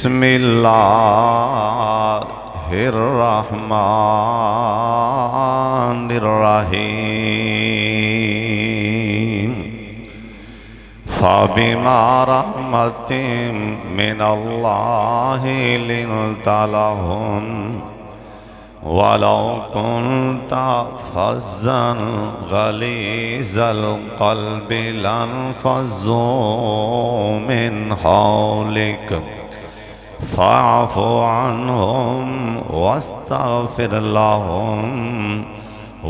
बिस्मिल्लाहिर्रहमानिर्रहीम फबिमा रहमतिम मिनल्लाहि लिन्ता लहुम वलौ कुन्ता फज़्ज़न गलीज़ल क़ल्बि लन्फ़ज़्ज़ू मिन हौलिक फ़अफ़ु अन्हुम वस्तग़फ़िर लहुम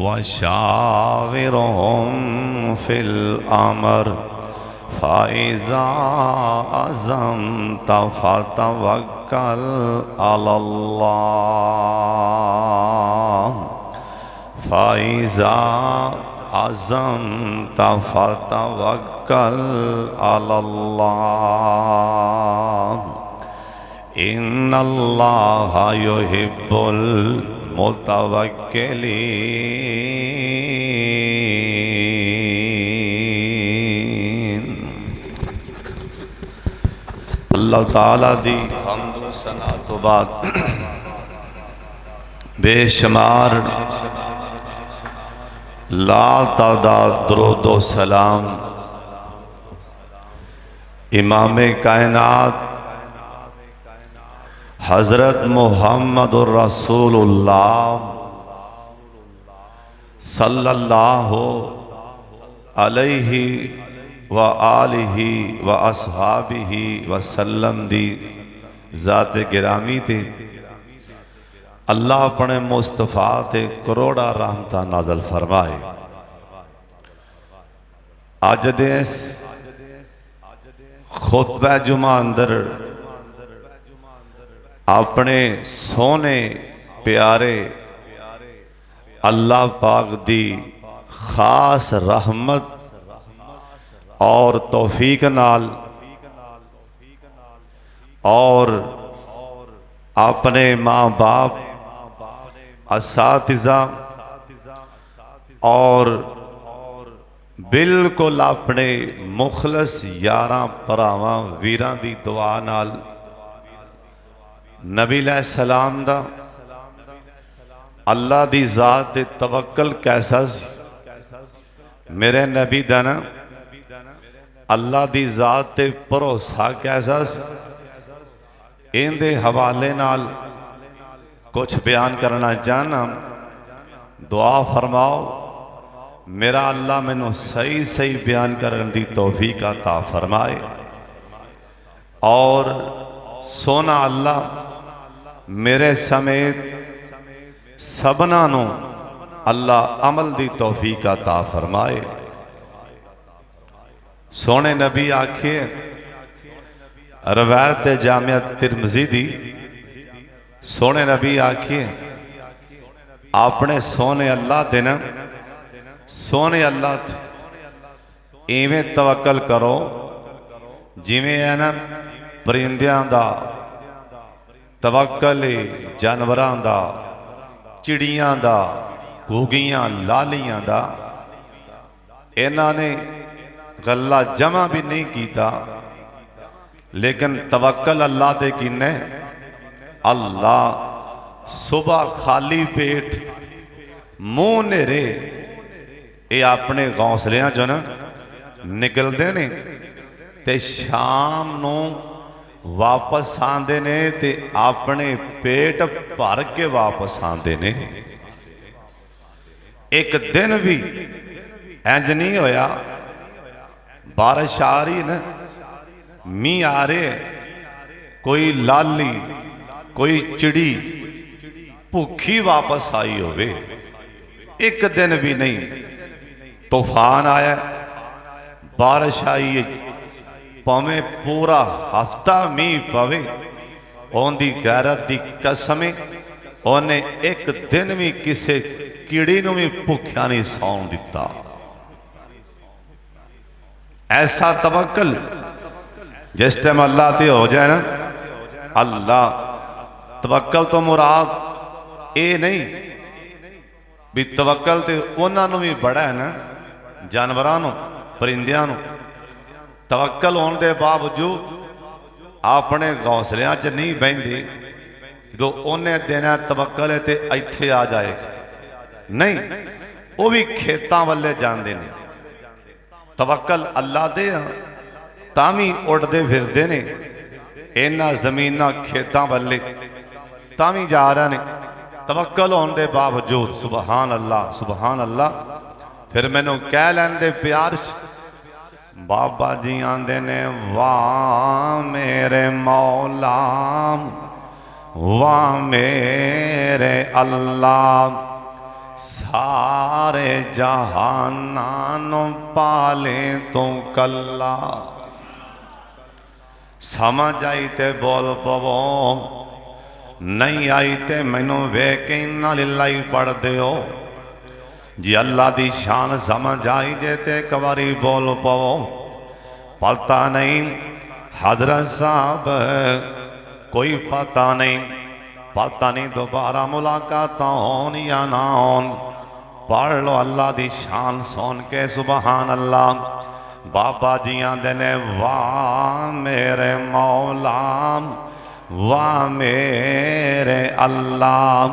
वशाविरहुम फ़िल अम्र फ़इज़ा अज़म्त फ़तवक्कल अलल्लाह फ़इज़ा अज़म्त फ़तवक्कल अलल्लाह इन्नल्लाहा युहिब्बुल मुतवक्किलीन। अल्लाह ताला दी हम्द व सना तो बाद बेशुमार ला तादाद दुरूद व सलाम इमाम कायनात हज़रत मुहम्मदुर रसूलुल्लाह सल्लल्लाहु अलैहि व आलिहि व अस्हाबिहि वसल्लम दी ज़ात गिरामी ते अल्लाह अपने मुस्तफ़ा ते करोड़ा रहमत नाज़ल फरमाए। अज दे खुतबा जुमा अंदर अपने सोने प्यारे अल्लाह पाक दी खास रहमत और तौफीक नाल और अपने माँ बाप असातिज़ा और बिल्कुल अपने मुखलस यारां भरावां वीरां दी दुआ नाल नबी अलैहिस्सलाम दा अल्लाह दी ज़ात ते तवक्कल कैसा सी। मेरे नबी दा ना अल्लाह दी ज़ात ते भरोसा कैसा सी। इनदे हवाले नाल कुछ बयान करना चाहना। दुआ फरमाओ मेरा अल्लाह मैनू सही सही बयान करने दी तौफीक अता फरमाए और सोना अल्लाह मेरे समेत सबना नू अल्लाह अमल दी तौफीक अता फरमाए। सोने नबी आखिए रवायत जामिया तिरमिज़ी दी सोने नबी आखिए अपने सोने अल्लाह दे ना सोने अल्लाह इवें तवक्कल करो जिवें है ना परिंदियां दा तवक्कल जानवरां दा चिड़ियां दा घुगियां लालियां दा। इन्हां ने गल्ला जमा भी नहीं कीता लेकिन तवक्कल अल्लाह ते कीने। अल्लाह सुबह खाली पेट मुंह नेरे ये अपने घौंसलियां चो ना निकलते ने ते शाम नू वापस आते ने ते अपने पेट भर के वापस आते ने। एक दिन भी इंज नहीं होया बारिश आ रही ना मीह आ रहे कोई लाली कोई चिड़ी भुखी वापस आई होवे। एक दिन भी नहीं। तूफान आया बारिश आई भावें पूरा हफ्ता मीह पवे उनकी गैरत की कसम उन्हें एक दिन भी किसी कीड़ी नूं भी भुखिया नहीं सौन दिता। ऐसा तवक्कल जिस टाइम अल्लाह ते हो जाए ना अल्लाह तवक्कल तो मुराद ये नहीं भी तवक्कल तो उन्होंने भी बड़ा है ना जानवरों परिंदियां तवक्कल होने के बावजूद अपने गौसलियां च नहीं बहिंदी जो उन्हें देना तवक्कल है तो इत्थे आ जाएगा नहीं, वो भी खेतां वाले जाते हैं। तवक्कल अल्लाह दे तामी उड़ते फिरते ने, इन्हां जमीनां खेतां वाले तामी जा रहे ने तवक्कल होने के बावजूद। सुबहान अल्लाह सुबहान अल्लाह। फिर मैनू कह लैंदे प्यार बाबा जी आंदे ने वाह मेरे मौला वाह मेरे अल्लाह, सारे जहानां पाले तू कल्ला। समझ आई ते बोल पवो, नहीं आई ते मैनू वेख के इन्ना लिल्लाही पढ़ दिओ। जी अल्लाह दी शान समझ आई जे ते एक बारी बोल पवो। पता नहीं हजरत साहब कोई पता नहीं दोबारा मुलाकात होन या ना होन। पढ़ लो अल्लाह दी शान सुन के सुबहान अल्लाह। बाबा जी आंदे ने वाह मेरे मौला वाह मेरे अल्लाह,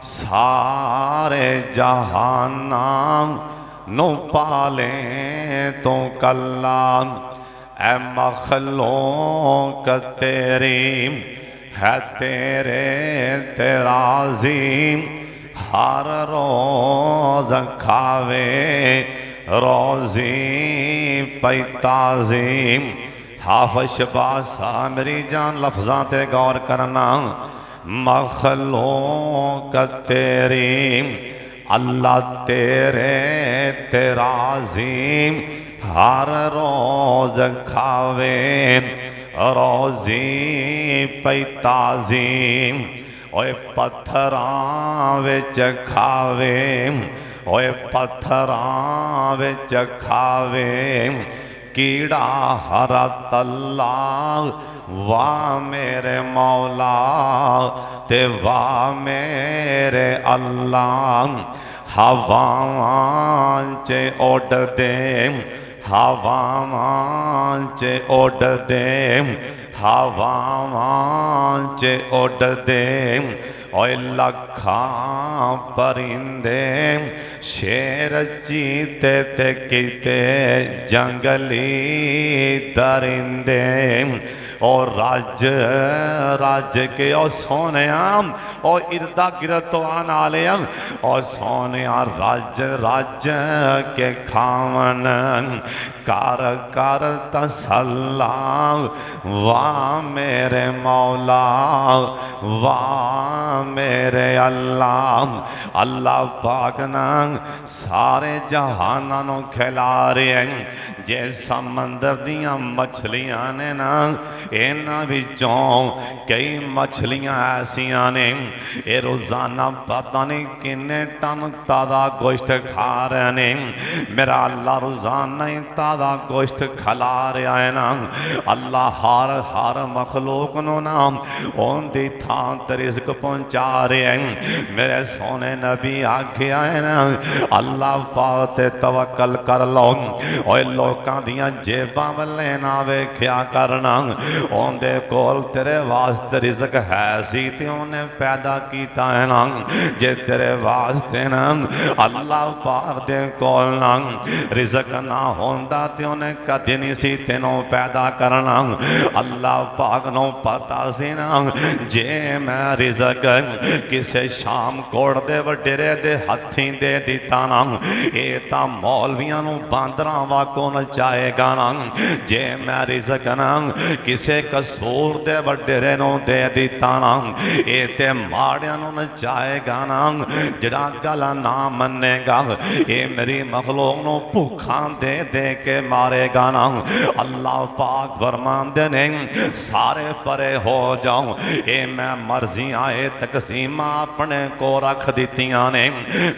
सारे जहानां नु पाले तो कल्ला। ऐ मखलूक तेरी है तेरे तेराज़ीम, हर रोज खावे रोज़ी पैताज़ीम। हाफ़िज़ शहबाज़ साहब मेरी जान लफ्ज़ां ते गौर करना। मखलूक तेरी अल्लाह तेरे तेराज़ीम, हर रोज खावे रोज़ी पैताज़ीम। ओए पत्थरां विच खावे ओए पत्थरां विच खावे कीड़ा हरा तल्ला। वाह मेरे मौला ते वाह मेरे अल्लाह, हवावां च उड़दे हवावां च उड़दे हवावां च उड़दे। ओए लखां परिंदे शेर चीते ते किते जंगली दरिंदे। और राज राज के ओ सोने और इर्दा गिरद तो आना ले और सोने राज राज के खावन कर कर तसल्ला। वाह मेरे मौला वाह मेरे अल्लाह। अल्लाह पाक ना सारे जहाना नु खिला रहे हैं। जे समंदर दियां मछलियां ने ना, इन्हां विचों कई मछलियां ऐसियां ने ये रोजाना पता नहीं किन्ने टन ताज़ा गोश्त खा रहे ने। मेरा अल्लाह रोजाना ही ताज़ा गोश्त खिला रहा है ना। अल्लाह हर हर मखलूक नो ना उनकी थां ते रिज़्क पहुँचा रहे हैं। मेरे सोने नबी आख्या है ना अल्लाह पाक ते तवक्कल कर लो। ओए लोकां दियां जेबां वल्ले ना वेख्या करना। उनदे कोल तेरे वास्ते रिज़्क है सी ते उन्हें पैदा किया है ना। जे तेरे वास्ते ना अल्लाह पाक दे कोल ना रिज़्क ना होंदा ते उन्हें कदे नहीं सी तेनों पैदा करना। अल्लाह पाक नूं पता सी ना जे मैं रिज़्क किसे शाम कोट दे वडेरे दे हथीं दे दिता ना, ये तां मौलवियां नूं बांदरां वांगू नचाएगा ना। जे मैं रिज़्क ना किसे कसूर दे वडेरे नूं दे दिता ना, ये ते माड़ियां नूं नचाएगा ना। जिहड़ा गल ना मन्नेगा ये मेरी मखलूक नूं भुखां दे दे के मारेगा ना। अल्लाह पाक फरमांदे ने सारे परे हो जाओ, ये मैं मर्जियां ए तकसीमां अपने को रख दित्तियां ने।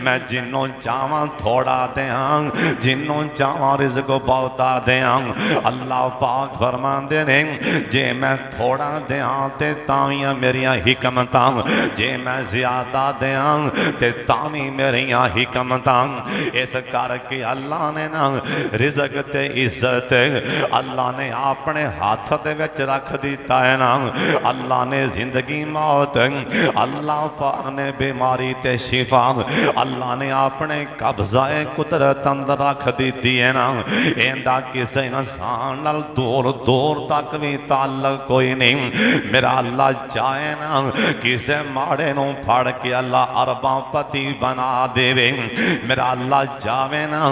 मैं जिन्हों चाहां थोड़ा दें जिन्हों चाहां रिज़्क बहुता दें। अल्लाह पाक फरमांदे ने जे मैं थोड़ा दें ते तावियां मेरिया हिकमतां, जे मैं ज्यादा दें ते तावी मेरिया हिकमतां। इस करके अल्लाह ने ना रिज़क ते इज्जत अल्लाह ने अपने हाथ दे विच रख दिता है ना। अल्लाह ने जिंदगी मौत, अल्लाह पाक ने बीमारी ते शिफा अल्लाह ने अपने कब्ज़ाए कुदरत अंदर रख दी है ना। इंदा किसी इंसान नाल दूर दूर तक भी ताल्लुक कोई नहीं। मेरा अल्लाह चाहे ना किसी माड़े नूं फड़ के अल्लाह अरबापति बना देवे। मेरा अल्लाह चाहे ना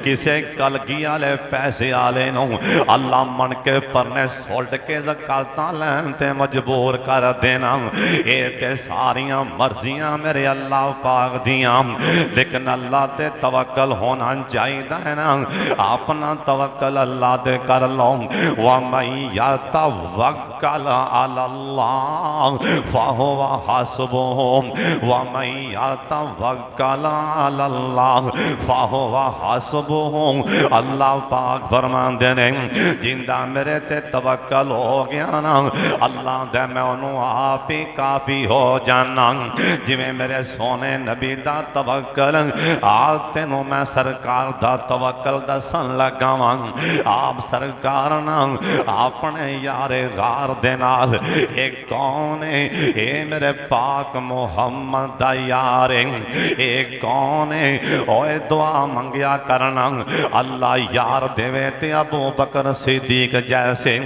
किसी कलगी वाले पैसे वाले नूं अल्लाह मन के परने सुल्ट के ज़कातां लैन ते मजबूर कर देना। ये ते सारियां मर्जियां मेरे अल्लाह पाक दियां, लेकिन अल्लाह ते तवक्कल होना चाहिए है ना। अपना तवक्कल अल्लाह ते कर लो। वमन यतवक्कल अलल्लाह फहुवा हस्बुहु वमन यतवक्कल अलल्लाह फहुवा हस्बुहु। अल्लाह पाक फरमांदे ने जिंदा मेरे ते तवक्कल हो गया ना अल्लाह दे मैं उन्होंने आप ही काफ़ी हो जाना। जिमें मेरे सोने नबी दा तवक्कल आ तेनों मैं सरकार दा तवक्कल दसन लगा वां। आप सरकार ना अपने यारे गार दे नाल एक कौन है ये मेरे पाक मुहम्मद दा यार एक कौन है ओए दुआ मंगया करना अल्लाह यार देवे ते अबू बकर सिद्दीक जैसे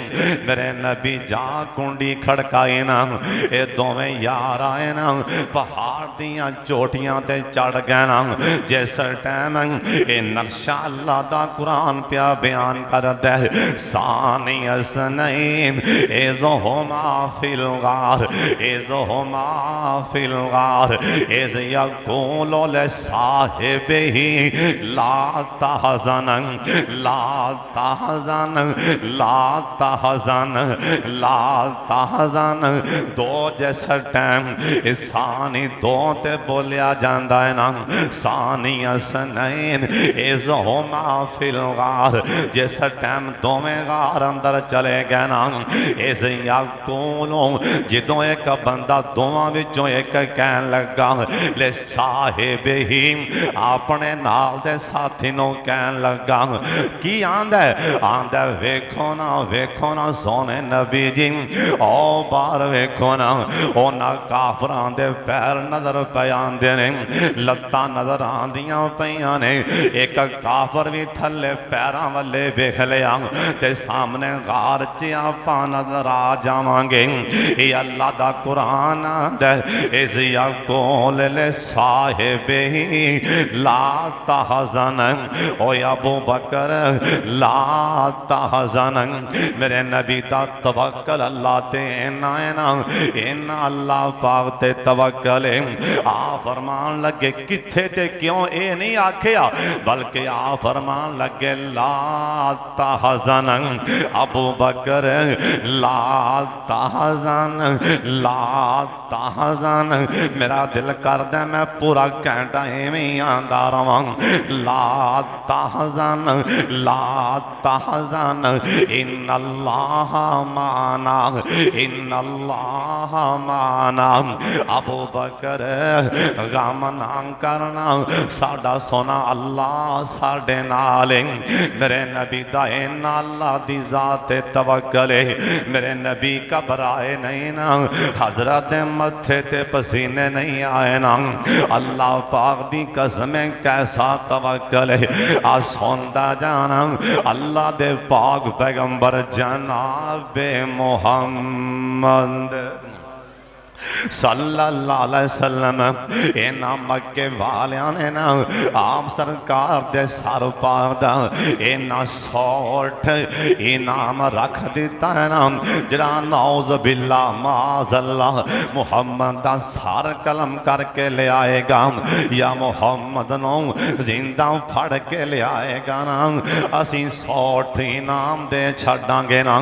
मेरे नबी जा कुंडी खड़काए ना ये दोवें यार आए ना पहाड़ दियां चोटियां ते चढ़ गए ना। जिस टाइम ये नक्शा अल्लाह दा कुरान पिया बयान कर दे सानी असनैन इज़हुमा फिल गार इज़हुमा फिल गार इज़ यक़ूलु लिसाहिबिही ला तहज़न ला तहज़न ला तहज़न ला तहज़न। दो जैसा टाइम सानी दो ते बोलिया जाता है ना सानी असनैन इज़हुमा फिल गार। जिस टाइम दोवें गार अंदर चले गए ना इस यक़ूलु जदों एक बंदा दोवां विचों एक कहन लगा ले साहिबिही अपने नाल दे साथी नूं कहन लगा की आंदा आंदा वेखो ना सोने नबी जी ओ बाहर वेखो ना उन्हां काफरां दे पैर नजर पे आंदे ने लत्तां नजर आंदियां पईयां ने। एक काफर भी थले पैरां वाले वेख लिया ते सामने गार च आपां नजर आ जावांगे। ये अल्लाह दा कुरान आंदा इज़ यक़ूलु लिसाहिबिही ला तहज़न ओ अबू बकर ला तहज़न। मेरे नबी दा तवक्कल अल्लाह ते इन्ना अल्लाह पाक ते तवक्कल आ फरमान लगे किथे ते क्यों ये नहीं आखिया बल्कि आ फरमान लगे ला तहज़न अबू बकर ला तहज़न ला तहज़न। मेरा दिल करदा मैं पूरा घंटा इवें आंदा रवां ला तहज़न ला तहज़न इन्नल्लाह माना इन्नल्लाह माना। अबू बकर गम ना करना साडा सोना अल्लाह साडे नाल। मेरे नबी दा इन्ना अल्लाह दी जात तवक्कल मेरे नबी घबराए नहीं ना हजरत मथे ते पसीने नहीं आए ना। अल्लाह पाक दी कसम कैसा तवक्कल आ सुनदा जाना अल्लाह दे पाक पैगंबर जनाबे मुहम्मद सल्लल्लाहु अलैहि वसल्लम इन्हां मक्के वालियां ने ना आप सरकार दे सर पाक दा इन्ना सौठ इनाम रख दिता है ना जरा नौज़ बिल्ला माज़ल्ला मुहम्मद दा सर कलम करके ले आएगा या मुहम्मद नूं जिंदा फड़ के ले आएगा ना असीं सौठ इनाम दे छड्डांगे ना।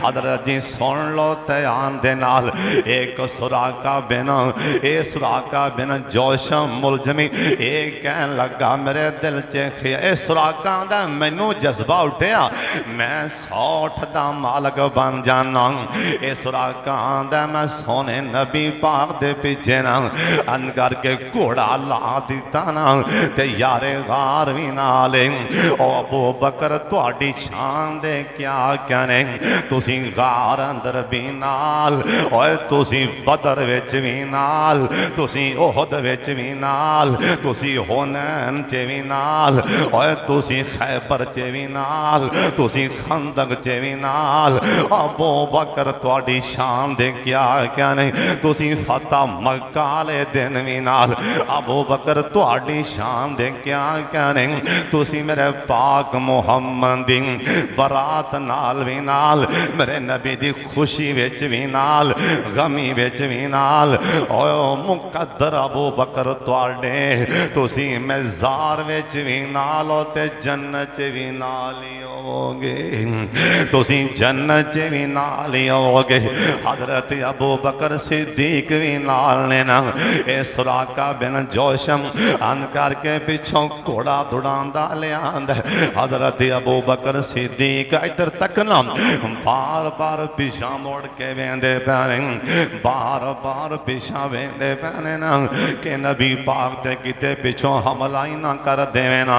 हज़रत जी सुन लो ध्यान दे नाल एक सुरा का सुराका बिन जोशम मुलजमी ये कह लगा मेरे दिल च खिया सुराका दा मैनू जज्बा उठिया मैं 100 दा मालक बन जाना ये सुराका दा मैं सोने नबी पाक दे पीछे ना अन करके घोड़ा ला दिता ना ते यारे गार भी नाले ओ अबू बकर तुहाडी शान दे क्या कहने तुसी गार अंदर भी नाल ओए तुसी बदर विच भी नाल तुसी ओहद विच भी नाल तुसी हुनैन च भी नाल ओए तुसी खैबर च भी नाल तुसी खंदक च भी नाल अबू बकर तुहाडी शान दे क्या कहने तुसी फतह मक्का वाले दिन भी नाल अबू बकर तुहाडी शान दे क्या कहने तुसी मेरे पाक मुहम्मद दी बरात नाल भी नाल मेरे नबी दी खुशी विच भी नाल गमी विच भी नाल ओ मुकद्दर अबू बकर तुहाडे तुसी मज़ार विच भी नाल हो ते जन्नत च भी नाल ही होवोगे तुसी जन्नत च भी नाल ही होवोगे हजरत अबू बकर सिद्दीक भी नाल ने ना ए सुराका बिन जोशम अन करके पिछों घोड़ा दौड़ांदा लियांदा हजरत अबू बकर सिद्दीक इधर तक ना बार बार पिछा मुड़ के वेंदे पैने बार बार पिछा वेंदे पैने ना कि नबी पाक ते किते पिछों हमला ही ना कर देवे ना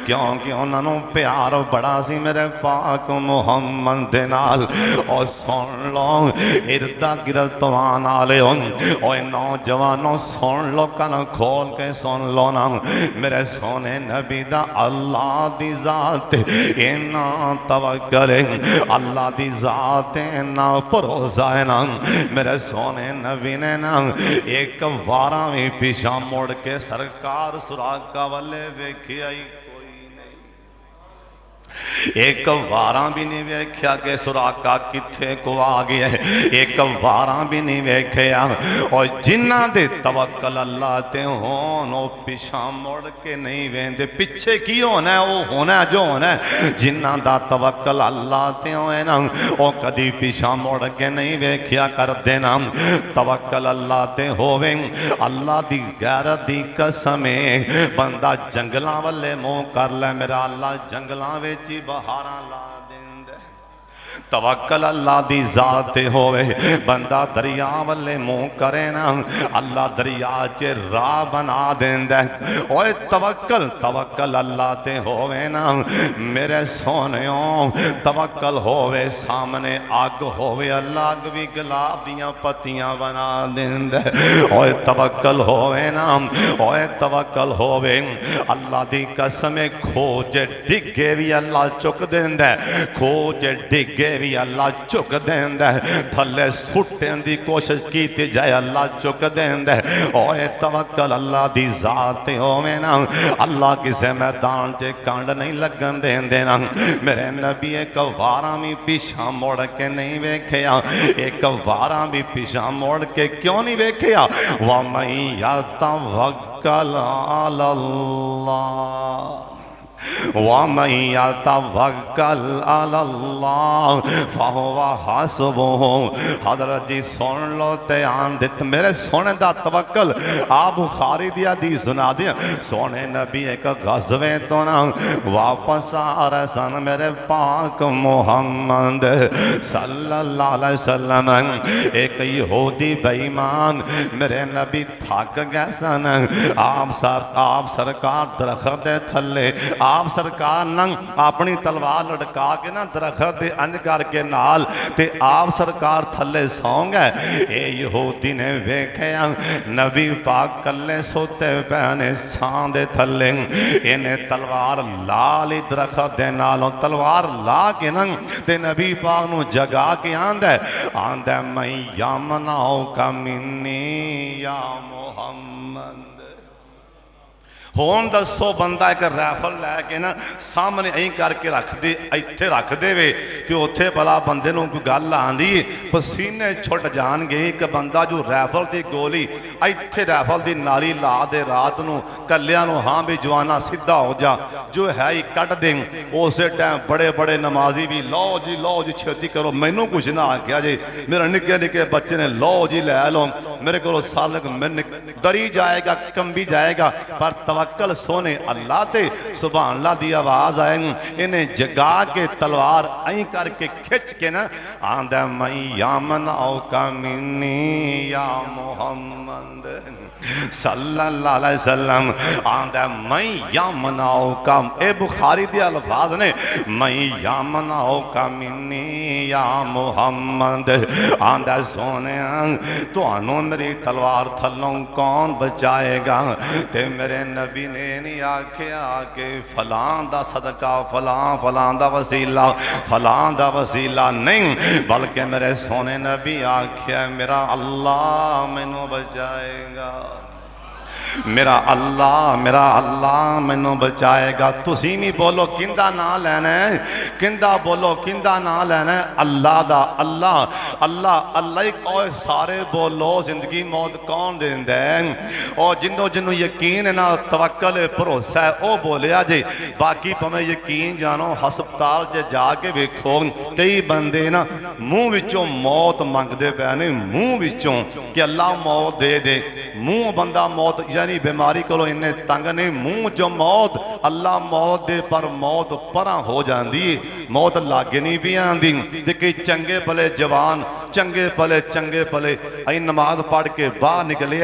क्योंकि उन्होंने प्यार बड़ा सी मेरे पाक मुहम्मद दे नाल और सुन लो इरदा गिरफ्तार वाले और नौजवानों सुन लो कन खोल के सुन लो ना मेरे सोने नबी दा अल्लाह दी जात इन्ना तवक्कल अल्लाह दी जात इन्ना भरोसा है ना मेरे सोने नबी ने ना एक वारा भी पिछा मुड़ के सरकार सुराका वाले वेखिया ही एक वारा भी नहीं वेख्या कि सुराका किथे को आ गया एक वारा भी नहीं वेख्या और जिन्ना दे तवक्कल अल्लाह ते होन ओ पिछा मुड़ के नहीं वेंदे पिछे की होना है वो होना है जो होना है जिन्ना दा तवक्कल अल्लाह ते होए ना ओ कदी पिछा मुड़ के नहीं वेख्या कर देना तवक्कल अल्लाह ते होवे अल्लाह दी गैरत दी कसम बंदा जंगलां वाले मुंह कर ले मेरा अल्लाह जंगलां विच बहारा ला देंदा तवक्कल अल्लाह दी जात ते होवे बंदा दरिया वाले मुंह करे ना अल्लाह दरिया च राह बना देंदा ओए तवक्कल तवक्कल अल्लाह ते होवे ना मेरे सोनियो तवक्कल होवे सामने अग होवे अल्लाह अग भी गुलाब दियां पत्तियां बना देंदा ओए तवक्कल होवे ना ओए तवक्कल होवे अल्लाह दी कसम खोज डिगे भी अल्लाह चुक देंदा खोज डिगे भी अल्लाह चुक देंदा थले सुटन दी कोशिश की जाए अल्लाह चुक देंदा ओए तवक्कल अल्लाह दी जात होवे ना अल्लाह किसे मैदान च कंड नहीं लगन देंदे ना मेरे नबी एक वारा भी पिछा मुड़ के नहीं वेख्या एक वारा भी पिछा मुड़ के क्यों नहीं वेख्या वा मई यतवक्कल अल्लाह वमन यतवक्कल अलल्लाह फहुवा हस्बुहु हज़रत जी सुन लो ध्यान दित मेरे सोने दा तवक्कल आप बुखारी दी हदीस सुना दिया सोने नबी एक गज़वे तो ना वापस आ रहे सन मेरे पाक मुहम्मद सल्लल्लाहु अलैहि वसल्लम एक यहूदी बेईमान मेरे नबी थक गए सन आप सरकार दरख्त दे थल्ले आप सरकार नंग अपनी तलवार लटका के ना दरख्त दे अंज करके नाल ते आप सरकार थले सौ गए ये यहूदी ने वेख्या नबी पाक कले सोते पैने छां दे थले इन्हें तलवार ला ली दरख्त दे नालों तलवार ला के नंग ते नबी पाक नू जगा के आंदा मैं यमनाओ का मिन्नी या मुहम्मद होन दसो बंदा एक राइफल लैके ना सामने अं करके रख दे इत्थे रख दे तो उत्थे भला बंदे नूं कोई गल आंदी पसीने छुट जाणगे एक बंदा जो राइफल की गोली इत्थे राइफल की नाली ला दे रात नूं कलियां नूं हाँ भी जवाना सीधा हो जा जो है ही कट दे उस टाइम बड़े बड़े नमाजी भी लो जी छेती करो मैनू कुछ ना आख्या जी मेरे निके निके बच्चे ने लो जी लै लो मेरे को साल मैंने डरी जाएगा, कंबी जाएगा, पर तवक्कल सोने अल्लाह ते सुभान अल्लाह दी आवाज आए, इन्हें जगा के तलवार आई करके खिंच के ना आंदा मई यामन औ का मिनी या मोहम्मद सल्लल्लाहु अलैहि वसल्लम आंदा मई यामनाओ का, ए बुखारी दे अल्फाज ने, मई यामनाओ का मिनी या मोहम्मद आंदा सोने तुहानू मेरी तलवार थलों कौन बचाएगा। ते मेरे नबी ने नहीं आख्या कि फलां दा सदका, फलां फलां दा वसीला, फलां दा वसीला नहीं, बल्कि मेरे सोने नबी आख्या मेरा अल्लाह मैनू बचाएगा, मेरा अल्लाह मैनू बचाएगा। तुसी भी बोलो किंदा ना लेना है, किंदा बोलो किंदा ना लेना है, अल्लाह दा। अल्लाह अल्लाह अल्लाह ही और सारे बोलो जिंदगी मौत कौन देंदा है, और जिन्हों जिन्हों यकीन है ना, तवक्कल है, भरोसा है, वह बोलिया जे। बाकी भावें यकीन जानो हस्पताल च जाके वेखो कई बंदे ना मूँह विचों मौत मंगते पे ने, मूँह विचों कि अल्लाह मौत दे दे, मूँह बंदा मौत यानी बीमारी को इन्ने तंग ने, मुंह जो मौत अल्लाह मौत दे, पर मौत परा हो जाती, मौत लागे नहीं भी आती। कई चंगे भले जवान, चंगे भले अं नमाज पढ़ के बाहर निकले,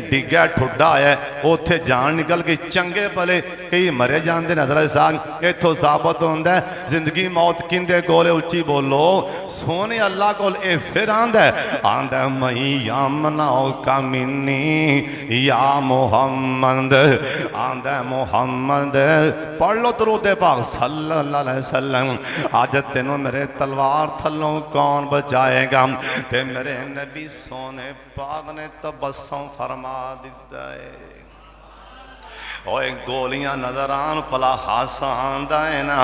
डिग्या ठुडा है उत्थे जान निकल गई, चंगे भले कई मरे जाते नजर साहब। इतों साबित होंदा जिंदगी मौत किंदे कोल, उच्ची बोलो सोने अल्लाह कोल। फिर आंदा मई यामनाओ का मिनी या मोहम्मद आंदा मोहम्मद, पढ़ लो दरूद पाक सल्लल्लाहु अलैहि वसल्लम, अज तेनों मेरे तलवार थलों कौन बचाएगा। ते मेरे नबी सोने पाक ने तबस्सुम फरमा दिता है, ओए गोलियां नजर आन पला हासा आंदा है ना,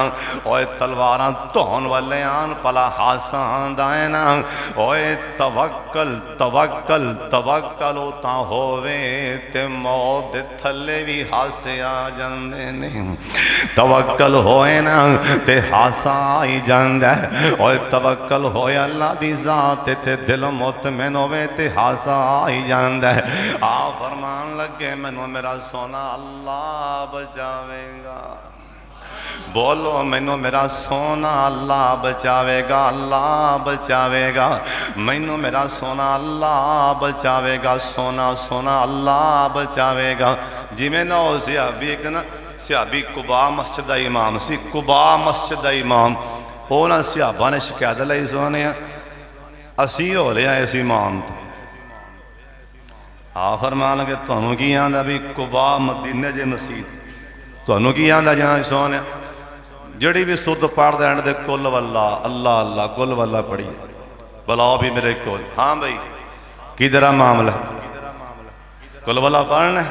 ओए तलवार धोन वाले आन पला हासा आंदा है ना, ओए तवक्कल तवक्कल तवक्कल उता होवे ते मौत दे थले भी हासे आ जांदे ने, तवक्कल होए ना ते हासा आई जांदा है, ओए तवक्कल होए अल्लाह दी जात ते दिल मुतमिन होवे ते हासा आई जांदा है। आ फरमान लगे मैनू मेरा सोना अल्लाह बचावेगा, बोलो मैनू मेरा सोना अल्लाह बचावेगा, अल्लाह बचावेगा, मैनू मेरा सोना अल्लाह बचावेगा, सोना सोना अल्लाह बचावेगा। जिमें ना हो सियाबी, एक ना सियाबी कुबा मस्जिद का इमाम सी, कुबा मस्जिद का इमाम, वो ना सियाबा ने शिकायत लाई, सोने असी हो लिया इस इमाम तो। आ फरमान लगे तुहानू की आंदा भी कुबा मदीने जे मसीत, तुहानू की आंदा जहाँ सोने जड़ी भी सुध पढ़ देन दे कुल वल्ला अल्लाह अल्लाह कुल वल्ला पढ़ी, बुलाओ भी मेरे कोल। हाँ भाई किधरा मामला, कुल वल्ला पढ़ना,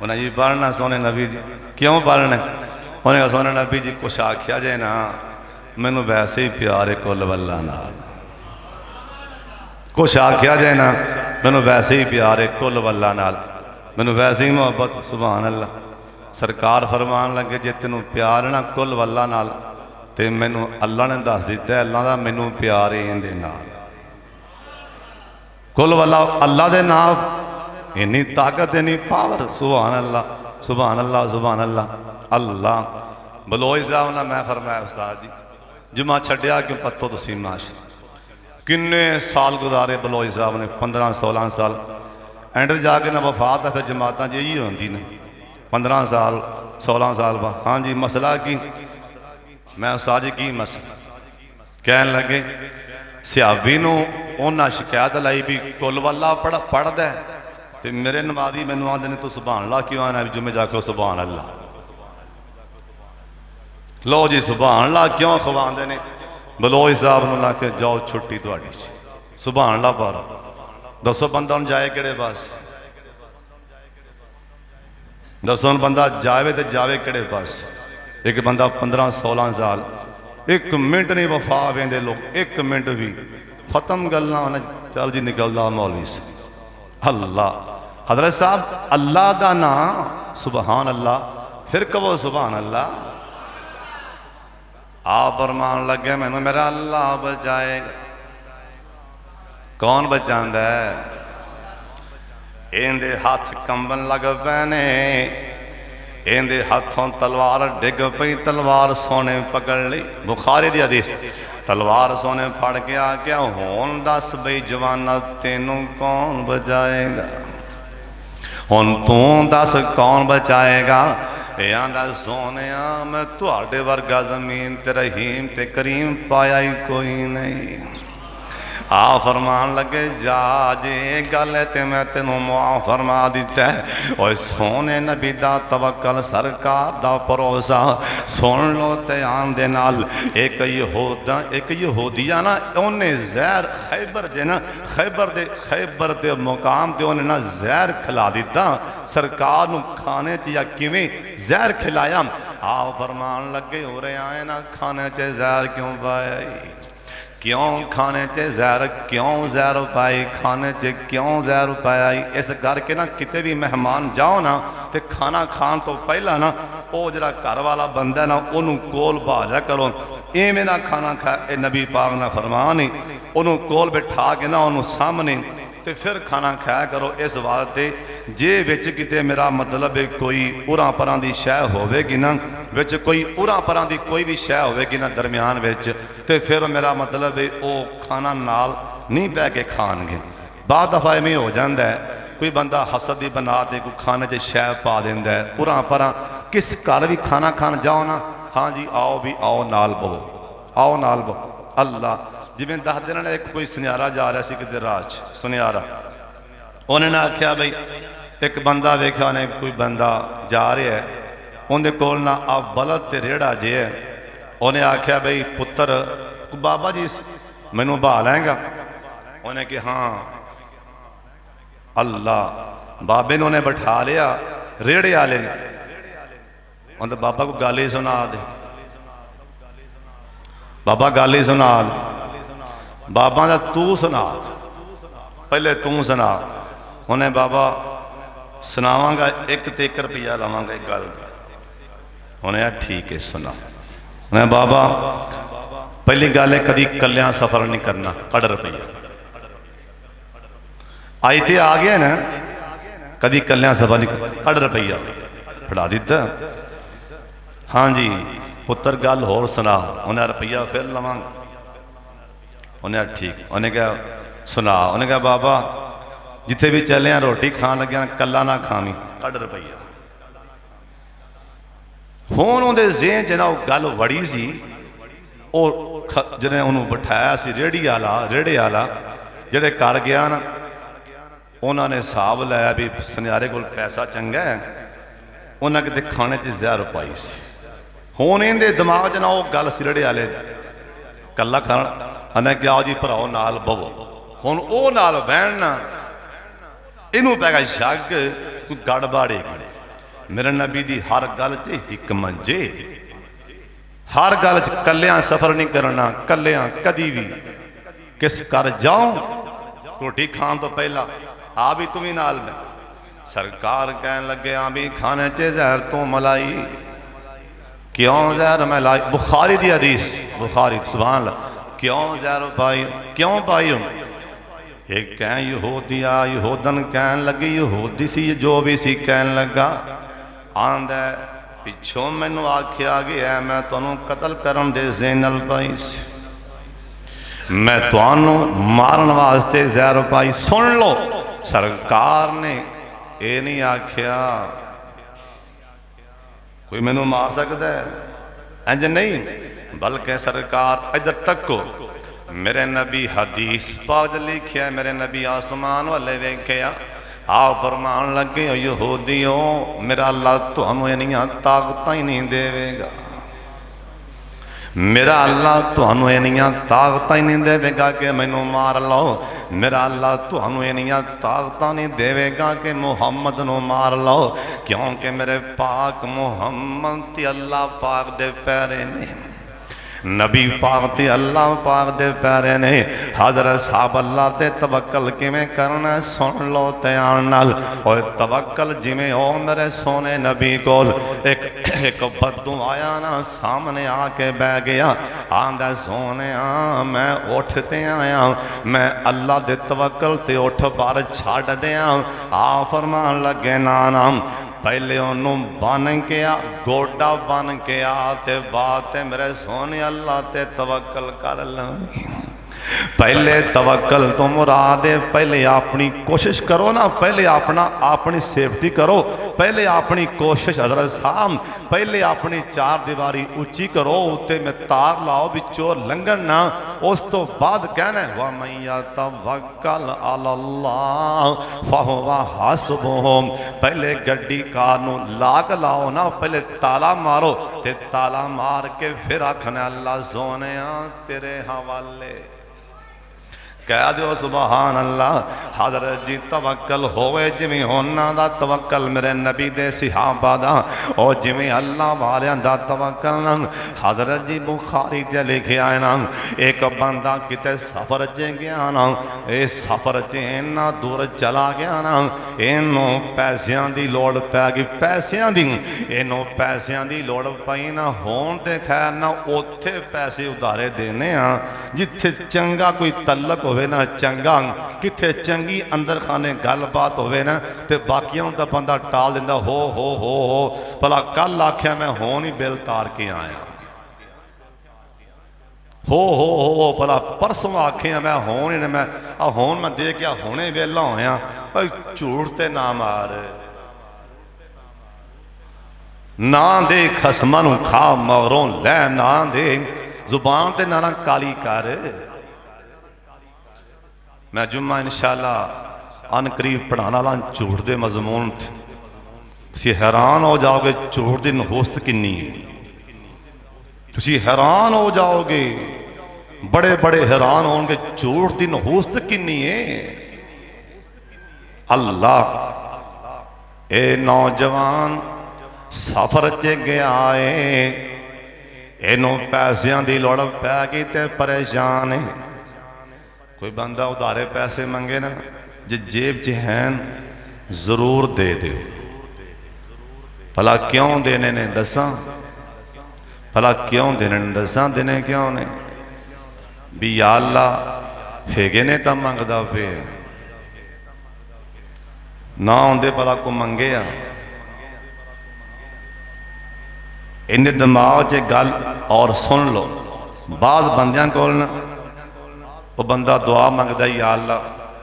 उन्हें जी पढ़ना सोने नबी जी, क्यों पढ़ना, उन्हें कहा सोने नबी जी कुछ आख्या जे ना, मैनू वैसे ही प्यार है कुल वल्ला नाल, कुछ आख्या जाए ना मैनू वैसे ही प्यार है कुल वल्ला नाल, मैनू वैसे ही मोहब्बत। सुभान अल्लाह। सरकार फरमान लगे जे तेनू प्यार ना कुल वल्ला नाल, ते मैनू अल्लाह ने दस दिता है अल्लाह का मैनू प्यार है इहदे नाल, कुल वल्ला अल्लाह दे नाल इन्नी ताकत इन्नी पावर। सुभान अल्लाह सुभान अल्लाह सुभान अल्लाह। अल्लाह बलोई साहब ना मैं फरमाया उस्ताद जी जुमा छड्या क्यों पत्तो तुसीं माशा किन्ने साल गुजारे बलोई साहब ने, 15-16 साल, एंड जाके ना वफात है, फिर जमात यही होंगी ने 15 साल 16 साल बाद। हाँ जी मसला की, मैं उस्ताद जी की मसला कह लगे, सियाबी नूं उन्हें शिकायत लाई भी कुल वल्ला पढ़दा है, तो मेरे नमाजी मैनू आंदे ने तू सुभान अल्लाह क्यों आना, जुम्मे जाके सुभान अल्लाह, लो जी सुभान अल्लाह क्यों खवांदे ने। बलोई साहब ने ला के जाओ छुट्टी थोड़ी, सुभान अल्लाह पर दसो बंदा हम जाए किहड़े पास, दसो बंदा जावे तो जावे किहड़े पास। एक बंदा 15-16 साल, एक मिनट नहीं वफा वेंदे लोग, एक मिनट भी खत्म गल्लां चल जी निकलदा मौलवी से। अल्लाह हजरत साहब अल्लाह का नाम सुभान अल्लाह, फिर कहो सुभान अल्लाह। आप फरमान लगे मैनू मेरा अल्लाह बचाएगा। कौन बचांदा है? ਇਹਦੇ ਹੱਥ ਕੰਬਣ ਲੱਗ ਪਏ ਨੇ। ਇਹਦੇ ਹੱਥੋਂ ਤਲਵਾਰ ਡਿੱਗ ਪਈ। ਤਲਵਾਰ ਸੋਨੇ ਪਕੜ ਲਈ। ਬੁਖਾਰੀ ਦੀ ਹਦੀਸ। तलवार सोने फड़ के आ गया। हुण दस बई जवाना तेनू कौन बचाएगा? हुण तू दस कौन बचाएगा? आंदा सोने मैं तुहाडे वर्गा जमीन ते रहीम ते करीम पाया ही कोई नहीं। आ फरमान लगे जा जे गल है ते मैं तेनों मुआफ फरमा दिता है। और सोने नबी दा तवक्कल सरकार दा भरोसा सुन लो। ते आन दे नाल एक यहूदिया ना उन्हें जहर खैबर जे ना खैबर दे मुकाम ते उन्हें ना जहर खिला दिता सरकार नूं खाने च या किवें जहर खिलाया। आ फरमान लगे हो रहे आए ना खाने च जहर क्यों पाया? क्यों खाने च जहर क्यों जहर पाई? खाने च क्यों जहर पाया? इस करके ना किते भी मेहमान जाओ ना तो खाना खान तो पहला ना वो जरा घर वाला बंदा ना उन्होंने कोल भाजा करो। इवें ना खाना खा नबी पाक ना फरमान ही उन्होंने कोल बिठा के ना उन्होंने सामने तो फिर खाना खाया करो। इस वास्ते जे विच किते मेरा मतलब है कोई उरा परां दी शै होवेगी ना विच कोई उरा परां दी कोई भी शै होवेगी ना दरम्यान विच ते फिर मेरा मतलब है वो खाना नाल नहीं बह के खाणगे। बाद दफा इवें हो जाता है कोई बंदा हसद दी बना दे कोई खाने च शै पा देंदा है। उरा परां किस घर भी खाना खान जाओ ना हाँ जी आओ भी आओ नाल बवो आओ नाल बवो। अल्लाह जिमें 10 दिन एक कोई सुनियारा जा रहा सी किते राह च सुनियारा उन्हें ना आख्या बई एक बंदा वेख्या उन्हें कोई बंदा जा रहा है उनके कोल ना आ बलद ते रेड़ा जे है। उन्हें आख्या बई पुत्र बाबा जी मैनू बहा लेगा? उन्हें कि हाँ। अल्लाह बाबे ने उन्हें बैठा लिया रेड़े वाले ने। उन्हें बाबा को गल ही सुना दे बाबा गल ही सुना दे। बाबा का तू सुना पहले तू सुना। उन्हें बाबा सुनावांगा 1 रुपया लवांगा एक गल। उन्हें यार ठीक है सुना। उन्हें बाबा पहली गल है कभी कलिया सफर नहीं करना 1 रुपया। आई तो आ गया ना कभी कलिया सफर नहीं करना 1 रुपया फड़ा दिता। हाँ जी पुत्र गल होर सुना। उन्हें रुपया फिर लवांगा। उन्हें ठीक। उन्हें क्या सुना? उन्हें कहा बाबा जिथे भी चले रोटी खान लगे कला ना खावी 1 रुपया। हुण उहदे ज़हन च ना गल वड़ी सी जिन्हें उन्होंने बिठाया सी रेड़ी वाला रेड़े वाला जेड़े कर गया ना उन्होंने हिसाब लाया भी सुनियारे को पैसा चंगा है उन्हें कितने खाने च जहर पाई सी। हुण इहदे दिमाग च ना वो गल सी रेड़े वाले कला खाना। उन्हें क्या जी भराओ नाल बवो। हुण वो नाल बहना इनू पैगा शक कोई गड़बड़ है। मेरे नबी दी हर गल च हिकमत जे हर गल च कलिया सफर नहीं करना कलिया कदी भी किस कर जाओ रोटी खान तो पहला आ भी तू भी नाल में। सरकार कहन लगे आ भी खाने च जहर तू मलाई क्यों जहर मलाई? बुखारी दी हदीस बुखारी सुभान अल्लाह। क्यों जहर पाई क्यों पाई? एक कह यहूदिया यहूदन कहन लगी यहूदी सी जो भी सी कहन लगा आंदा पिछों मैनू आख्या गया मैं तुहानू कतल करन दे ज़हन पाई सी मैं तुहानू मारन वास्ते जहर पाई। सुन लो सरकार ने ये नहीं आख्या कोई मैनू मार सकता है इंज नहीं बल्कि सरकार इधर तको मेरे नबी हदीस पाक लिखिया मेरे नबी आसमान वाले वेख्या आओ फरमान लगे यहूदियो मेरा अल्लाह तुहानू इन्नियां ताकतां ही नहीं देवेगा। मेरा अल्लाह तुहानू इन्नियां ताकतां ही नहीं देवेगा कि मैनू मार लो। मेरा अल्लाह तुहानू इन्नियां ताकतां नहीं देवेगा कि मुहम्मद नू मार लो क्योंकि मेरे पाक मुहम्मद ते अल्लाह पाक दे प्यारे ने। नबी पाक ते अल्लाह पाक दे प्यारे ने हजरत साहब अल्लाह ते तवक्कल किवें करना सुन लो ध्यान नाल। और तवक्कल जिवें ओ मेरे सोने नबी कोल एक बद्दू आया ना सामने आके बह गया, आंदा सोने मैं उठते आया, मैं अल्लाह दे तवक्कल ते उठ बार छड़ दिया। आ फरमान लगे ना पहले उन्होंने बन के आ, गोडा बन के आ ते बात मेरे सोने अल्लाह ते तवक्कल कर लवी। पहले तवक्कल तो मुराद है पहले अपनी कोशिश करो ना, पहले अपनी सेफ्टी करो, पहले अपनी कोशिश हजरत साहब पहले अपनी चार दीवारी उच्ची करो, उत्ते में तार लाओ भी चोर लंघन ना। उस तो बाद कहना है वा मैया तवक्कल अल्लाह फहुवा हस्बुहु। पहले गड्डी कार नू लाग लाओ ना, पहले ताला मारो ते ताला मार के फिर आखना अल्लाह सोने तेरे हवाले कह दो सुबहान अल्लाह। हजरत जी तवक्कल होवे जिवें उन्हां दा तवक्कल मेरे नबी दे सहाबा दा, और जिवें अल्लाह वालियां दा तवक्कल ना। हजरत जी बुखारी च लिखिया है ना, एक बंदा किते सफर च गया ना, इस सफर च इन्ना दूर चला गया ना, इनू पैसियां दी लोड़ पै गई, पैसियां दी इनू पैसियां दी लोड़ पई ना। होण ते खैर ना उत्थे पैसे उधारे देने आ जिथे चंगा कोई तलक हो ना, चंगा किथे चंगी अंदर खाने गलबात होवे ना, ते बाकियों तो बंदा टाल दिंदा हो भला कल आख्या मैं होन ही बिल तार के आया, हो भला परसों आखे मैं होन ही मैं होन मैं दे गया हुणे वेला होया। झूठ ते ना मार ना दे खसमां नूं खा मगरों लै ना दे, जुबान ते ना काली कर। मैं जुम्मा इंशाअल्लाह अनकरीब पढ़ाने वाला झूठ के मजमून तुसी हैरान हो जाओगे, झूठ की नहुस्त किन्नी है, तुसी हैरान हो जाओगे, बड़े बड़े हैरान होंगे झूठ की नहुस्त किन्नी है। अल्लाह ए नौजवान सफर च गया है, इनू पैसों की लड़ पै गई ते परेशान है। कोई बंदा उधारे पैसे मंगे ना, जे जेब च हैं जरूर दे दो। भला क्यों देने ने दसा, भला क्यों देने ने दसा, देने क्यों ने भी या अल्लाह हेगे ने तो मंगदा पे ना आंदे भला को मंगे आ। इन्हें दिमाग च गल और सुन लो, बाज बंदियां कोल ना वो बंदा दुआ मंगदा या अल्लाह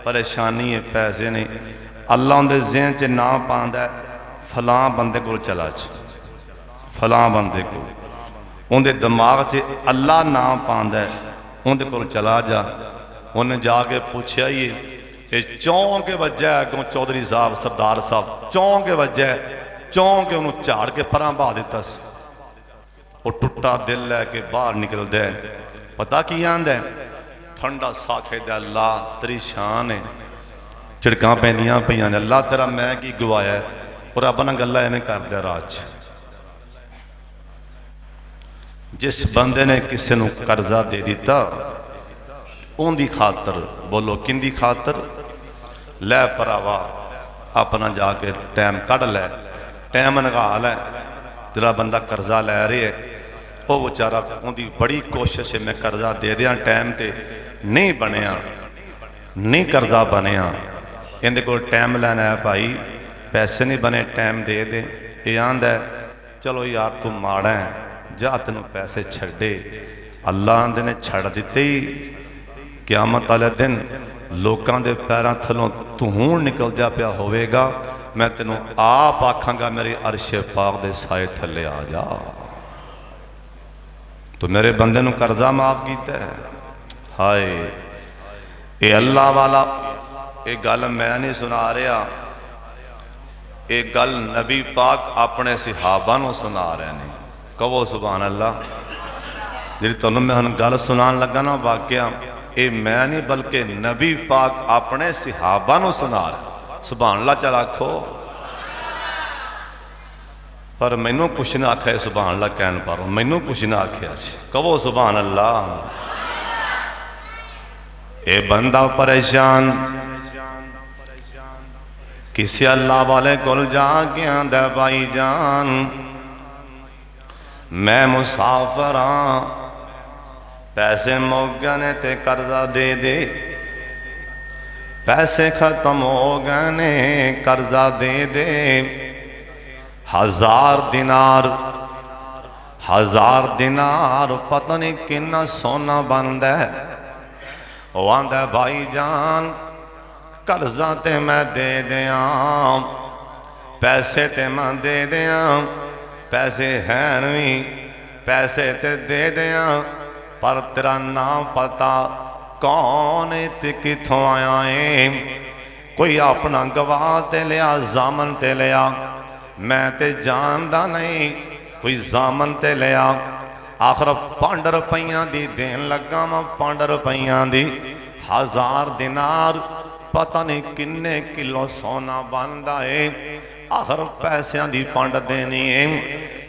परेशानी है पैसे नहीं, अल्लाह उनके ज़हन च ना पांदा फलां बंदे को चला फलां बंदे को, उनके दिमाग च अल्लाह ना पांदा उनके को चला जा। उन्हें जाके पूछा ही ये चौंक के वजह अगों चौधरी साहब सरदार साहब चौंक के वजह चौंक के उन्होंने झाड़ के परां बहा दिता। वो टुटा दिल लैके बाहर निकलता है, पता की आंदा है ठंडा साखे दे अल्लाह तेरी शान है, झिड़कां पैंदियां पईयां ने अल्लाह तेरा मैं की गवाया, और रब नाल गल्लां एवें करदा राज। जिस बंदे ने किसी नूं कर्जा दे दिता उनकी खातर, बोलो किंदी खातर, लै भरावा अपना जाके टाइम कढ़ लै, टाइम नगा लै। तेरा बंदा कर्जा लै रहा है, वो बेचारा उनकी बड़ी कोशिश है मैं कर्जा दे दियां टाइम ते, नहीं बनया, नहीं कर्जा बनया, इहदे कोल टाइम लैना है भाई, पैसे नहीं बने टाइम दे दे। ये आंदा है चलो यार तू माड़ा है जा तेन पैसे छड़े, अल्लाह आंदे ने छड़ दिते ही क्यामत वाले दिन लोगों के पैरों थलों धूड़ निकलदा पिया होवेगा, मैं तेनों आप आखांगा मेरे अरशे पाक दे साए थले आ जा। तो मेरे बंदे नूं कर्जा माफ कीता है, हाय ये अल्लाह वाला, ये गल मैं नहीं सुना रहा, ये गल नबी पाक अपने सहाबा नूं सुना रहे हैं। कहो सुभान अल्लाह। जी तुहानूं मैं हुण गल सुनान लगा ना वाकया, ये मैं नहीं बल्कि नबी पाक अपने सहाबा नूं सुना रहा। सुभान अल्लाह चल आखो। पर मैनू कुछ ना आख्या सुभान अल्लाह कहन पर मैनू कुछ ना आख्या जी कहो सुभान अल्लाह। ये बंदा परेशान किसी अल्लाह वाले कोल जाके आंदा भाई जान मैं मुसाफिर हाँ पैसे मुक गए ने ते कर्जा दे दे। पैसे खत्म हो गए ने कर्जा दे दे। 1000 दिनार पता नहीं कितना सोना बनता है। वो आंदा भाई जान कर्जा ते मैं दे दिया पैसे ते मैं दे दिया पैसे हैं नहीं पैसे ते दे दिया पर तेरा नाम पता कौन ते किथों आया है। कोई अपना गवाह ते लिया जामन ते लिया मैं ते जानदा नहीं कोई जामन ते लिया। आखिर 5 रुपइया दी देन लगा मैं 5 रुपइया दी 1000 दिनार पता नहीं किन्ने किलो सोना बनता है। आखिर पैसों की पंड देनी है।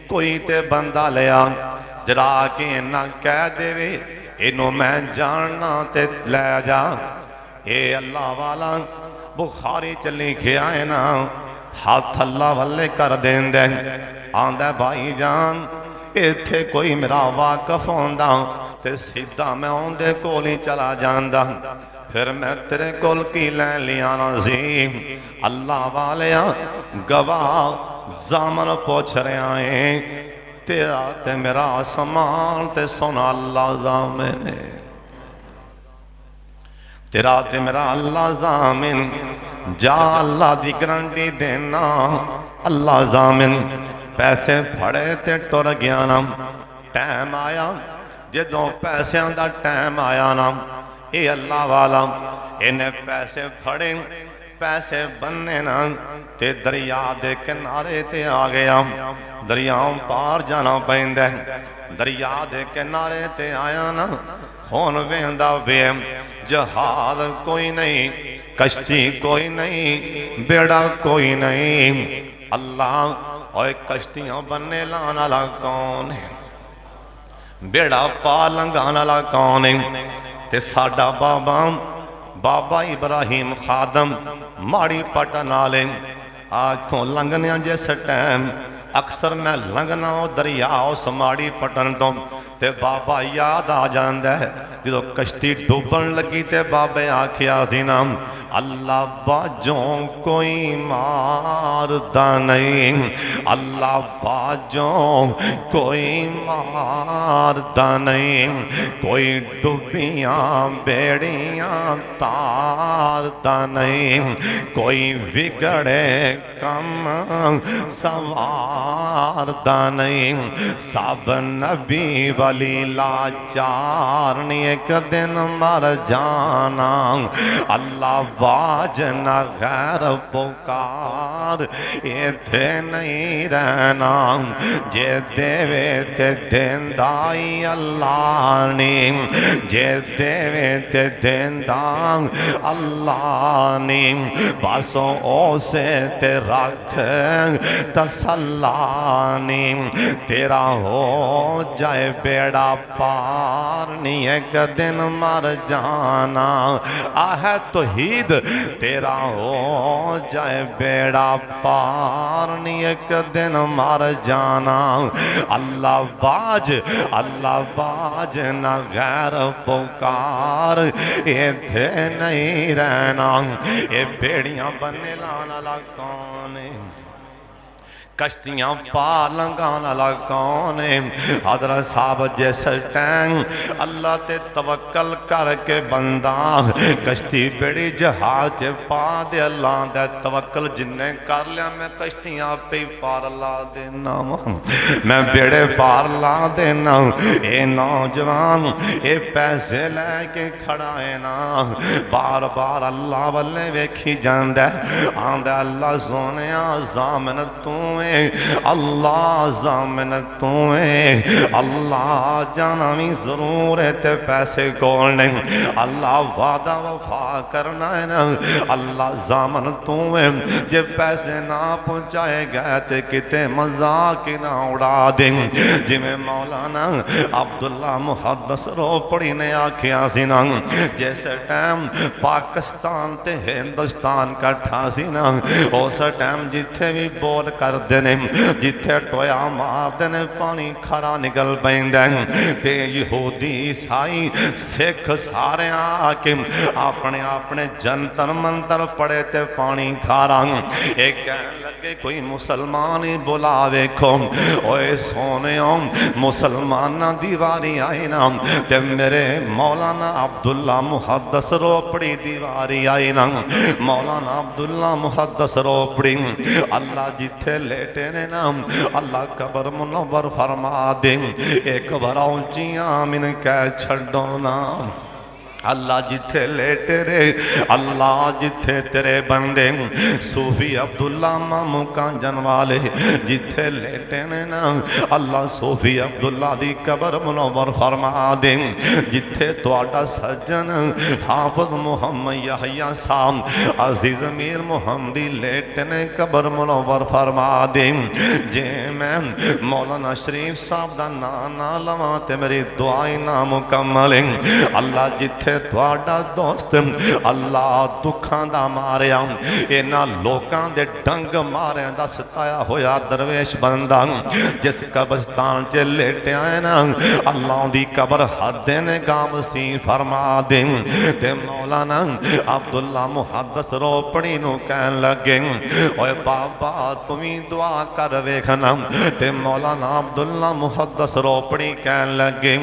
कोई ते बंदा लिया जरा के ना कह देवे इनू मैं जानना ते ले जा। ये अल्लाह वाला बुखारी च लिखिया है ना हाथ अल्लाह वाले कर देंदे आंदा भाई जान इत्थे कोई मेरा वाकफ होंदा ते सीधा मैं उनदे कोल ही चला जांदा। फिर मैं तेरे कोल की लै लिया सी। अल्लाह वाले गवाह जामन पूछ रहा है तेरा ते मेरा समान ते सोना अल्लाह जामिन तेरा ते मेरा अल्लाह जामिन जा अल्लाह की गारंटी देना अल्लाह जामिन। पैसे फड़े ते टुर गया ना। टाइम आया जो पैसों का टाइम आया ना ये अल्लाह वाला इन्हें पैसे फड़े पैसे बनने ना ते दरिया दे किनारे ते आ गया। दरियाओं पार जाना पैंदा दरिया दे किनारे ते आया ना हुण वेंदा वे जहाज कोई नहीं कश्ती कोई नहीं बेड़ा कोई नहीं। अल्लाह और कश्तियां बनने लाने वाला कौन है बेड़ा पार लंघाने वाला कौन है। ते साडा बाबा इब्राहिम खादम माड़ी पटन वाले आज तो लंघने जिस टाइम अक्सर मैं लंघना दरिया उस माड़ी पटन तो ते बाबा याद आ जाता है जो कश्ती डूबन लगी ते बाबे आखिया सी ना अल्लाह बाजों कोई मारदा नहीं अल्लाह बाजों कोई मारदा नहीं कोई डुबियां बेड़ियां तारदा नहीं कोई बिगड़े कम सवारदा नहीं। सब नबी वली लाचार नी एक दिन मर जाना। अल्लाह बाज न गैर पुकार इथे नहीं रहना जे देवे ते देंदाई अल्लाह ने जे देवे ते देंदा अल्लाह ने बस ओसे ते रख तसल्ला ने तेरा हो जाए बेड़ा पार नहीं एक दिन मर जाना। आह तो हीद तेरा हो जाए बेड़ा पार नहीं एक दिन मर जाना। अल्लाह बाज न गैर पुकार इथे नहीं रहना। ये बेड़ियां बनने लाना कौन है कश्तियां पार लंघाने वाला कौन है। हज़रत साहब जिस टाइम अल्लाह ते तवक्कल करके बंदा कश्ती बेड़ी जहाज पा दे अल्लाह दा तवक्कल जिन्ने कर लिया मैं कश्तियां पे पार ला देना मैं बेड़े पार ला देना। ये नौजवान ये पैसे लैके खड़ा है ना बार बार अल्लाह वाले वेखी जांदा आंदा अल्लाह सोने जामन तू है, अल्लाह ज़ामिन तू है, अल्लाह जाना भी जरूर है ते पैसे कौन नहीं, अल्लाह वादा वफा करना है ना, अल्लाह ज़ामिन तू है, जब पैसे ना पहुँचाए गए तो किते मजाक ना उड़ा दे। जिमें मौलाना अब्दुल्ला मुहद्दिस रोपड़ी ने आखिया सी ना, जिस टाइम पाकिस्तान ते हिंदुस्तान कट्ठा सी ना, उस टाइम जिथे भी बोल करते ने, जिथे टोया मारते ने, पानी खरा निकल पैंदा ते यहूदी ईसाई सिख सारे आके अपने अपने जंतर मंतर पड़े ते पानी खारा। एक कहन लगे कोई मुसलमान ही बुला वेखो, ओए सोने मुसलमाना दी वारी आई ना, ते मेरे मौलाना अब्दुल्ला मुहद्दिस रोपड़ी दी वारी आई ना। मौलाना अब्दुल्ला मुहद्दिस रोपड़ी अल्लाह जिथे लेटे ने ना, अल्लाह कबर मुनव्वर फरमा दे। एक बार ऊंचियां मिन कह छड़ो ना, अल्लाह जिथे लेटे रे, अल्लाह जिथे तेरे बंदे सूफी अब्दुल्ला मामू कांजन वाले जिथे लेटे ने ना, अल्लाह सूफी अब्दुल्ला दी कबर मुनव्वर फरमा दे। जिथे तुहाडा सज्जन हाफिज मुहम्मद यहया साहब अजीज मीर मुहम्मदी लेटे ने, कबर मुनव्वर फरमा दे। जे मैं मौलाना शरीफ साहब दा नाम ना लवां ते मेरी दुआई ना मुकम्मल है। अल्लाह जिथे तुहाडा दोस्त अल्लाह दुखां दा मारिया, इन्हां लोकां दे डंग मारिया दा सताया होया दरवेश बंदा जिस कब्रिस्तान च लेटिया है ना, अल्लाह दी कबर हद ने गामसी फरमा दे। ते मौलाना अब्दुल्ला मुहद्दिस रोपड़ी नूं कहन लगे, ओए बाबा तुमी दुआ कर वेखना। ते मौलाना अब्दुल्ला मुहद्दिस रोपड़ी कहन लगे,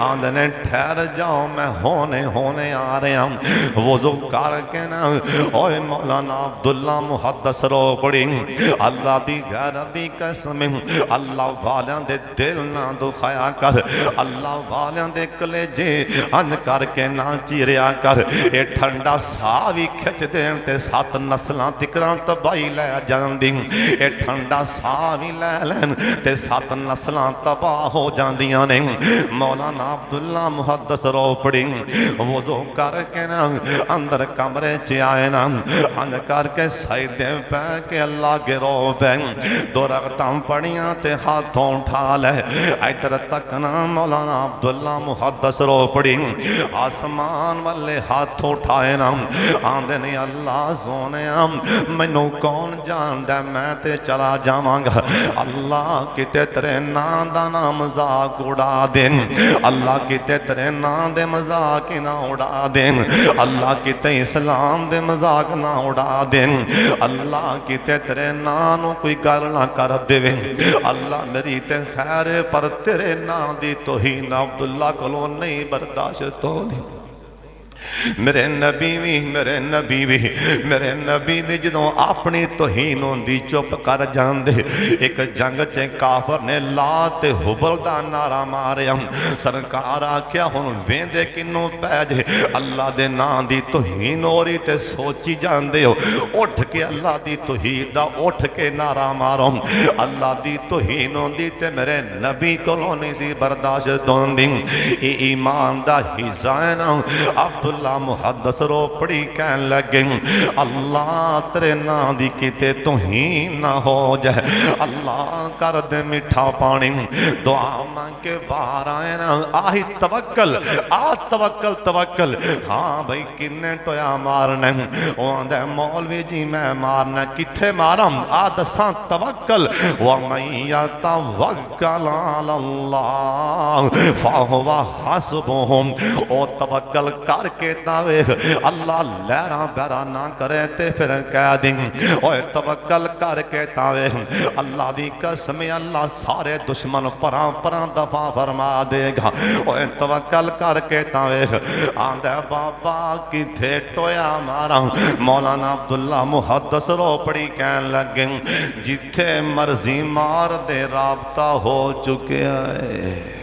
आंदे ने ठहर जाओ मैं होने होने आ रहे हैं, वज़ू करके ना। ओए मौलाना अब्दुल्ला मुहद्दिस रोपड़ी अल्लाह दी गैरत दी कसम, अल्लाह वालियां दे दिल ना दुखाया कर, अल्लाह वालियां दे कलेजे अन करके ना चीरिया कर। ये ठंडा साह भी खिच देन ते 7 नस्लां तिकरां तबाही लै जांदी, ये ठंडा साह भी लै लैन ते 7 नस्लां तबाह हो जांदियां ने। मौलाना अब्दुल्ला मुहद्दिस रोपड़ी वज़ू करके ना अंदर कमरे च आए ना, अन करके सजदे पै के अल्लाह गिरो पै, 2 रकअतां पढ़ियां ते हाथों उठा ले। इधर तक ना मौलाना अब्दुल्ला मुहद्दिस रोपड़ी आसमान वाले हाथ उठाए ना, आंदे ने अल्लाह सोने मैनू कौन जानदा, मैं ते चला जावांगा। अल्लाह किते तेरे नाम दा ना मजाक उड़ा देन, अल्लाह किते तेरे नाम दे मजाक ना उड़ा देन, अल्लाह किते इस्लाम दे मजाक ना उड़ा देन, अल्लाह किते तेरे नाम कोई गल ना कर देवे। अल्लाह मेरी ते खैर पर तेरे नाम दी तौहीन अब्दुल्ला कोलों नहीं बर्दाश्त होनी। मेरे नबी भी मेरे नबी भी जदों अपनी तौहीन होंदी चुप कर जांदे। एक जंग च काफर ने लात हुबल दा नारा मारिया, सरकार आख्या हुण वेंदे किनों पै जे, अल्लाह दे नाम दी तौहीन हो रही ते सोची जांदे हो, उठ के अल्लाह दी तौहीन दा उठ के नारा मारो। अल्लाह दी तौहीन होंदी ते मेरे नबी कोलों नहीं सी बर्दाश्त होंदी। ईमान दा हिस्सा है ना। अब्दुल्ला मुहद्दिस रोपड़ी कहन लगे, अल्लाह तेरे नाम दी किते तौहीन ना हो जाए, अल्लाह कर दे मिठा पानी। दुआ मांग के बाहर आए ना, आही तवक्कल तवक्कल तवक्कल। हाँ भाई किन्ने टोया मारना, वो आंदा मौलवी जी मैं मारना, किथे मारा आ दसा तवक्कल। व मैया तवक्कल अल्लाह फहुवा हस्बुहु, ओ तवक्कल करके तावे अल्लाह लहरा बैरा ना करे ते फिर कह दें ओए तवक्कल करके तावे अल्लाह दी कसम अल्लाह सारे दुश्मन परां परां दफा फरमा देगा। ओए तवक्कल करके तावे आंदा बाबा किथे टोया मारा। मौलाना अब्दुल्ला मुहद्दिस रोपड़ी कहन लगे, जिथे मर्जी मार दे राबता हो चुके है।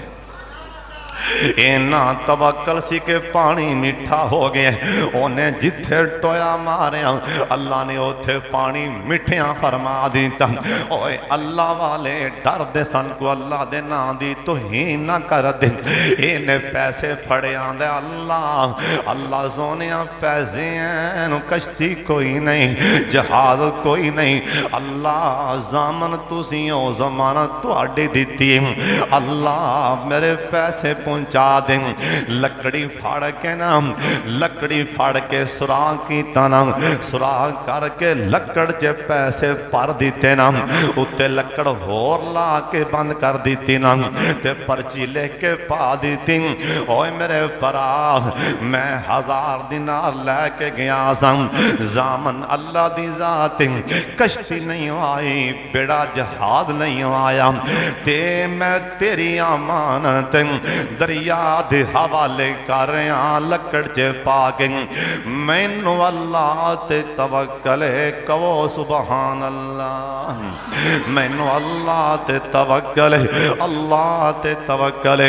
इन्ना तवक्कल सी कि पानी मीठा हो गया। उन्हें जिथे टोया मारिया अल्लाह ने उथे पानी मिठिया फरमा दिता। ओए अल्लाह वाले डर दे सन को अल्लाह दे नां दी तौहीन ना कर दे। इन्हें पैसे फड़े आंदे अल्लाह अल्लाह सोने पैसे हैं, कश्ती कोई नहीं, जहाज कोई नहीं। अल्लाह जामन तुसी ओ जमानत तुहाडी दिती, अल्लाह मेरे पैसे पहुंचा दे। लकड़ी फाड़ के ना, लकड़ी फाड़ के सुराख कीता ना, सुराख करके लकड़ च पैसे भर दिते ना, उत्ते लकड़ होर ला के बंद कर दी ना, ते पर्ची लिख के पा दी। ओए मेरे भरा मैं 1000 दिनार लैके गया सम, जामन अल्लाह दी जात, कश्ती नहीं आई, बेड़ा जहाज नहीं आया, ते मैं तेरी अमानत दरिया दे हवाले कर रहा लकड़ च पा के। मैनू अल्लाह ते तवक्कल कहो सुबहान अल्लाह, मैनू अल्लाह ते तवक्कल, अल्लाह ते तवक्कल।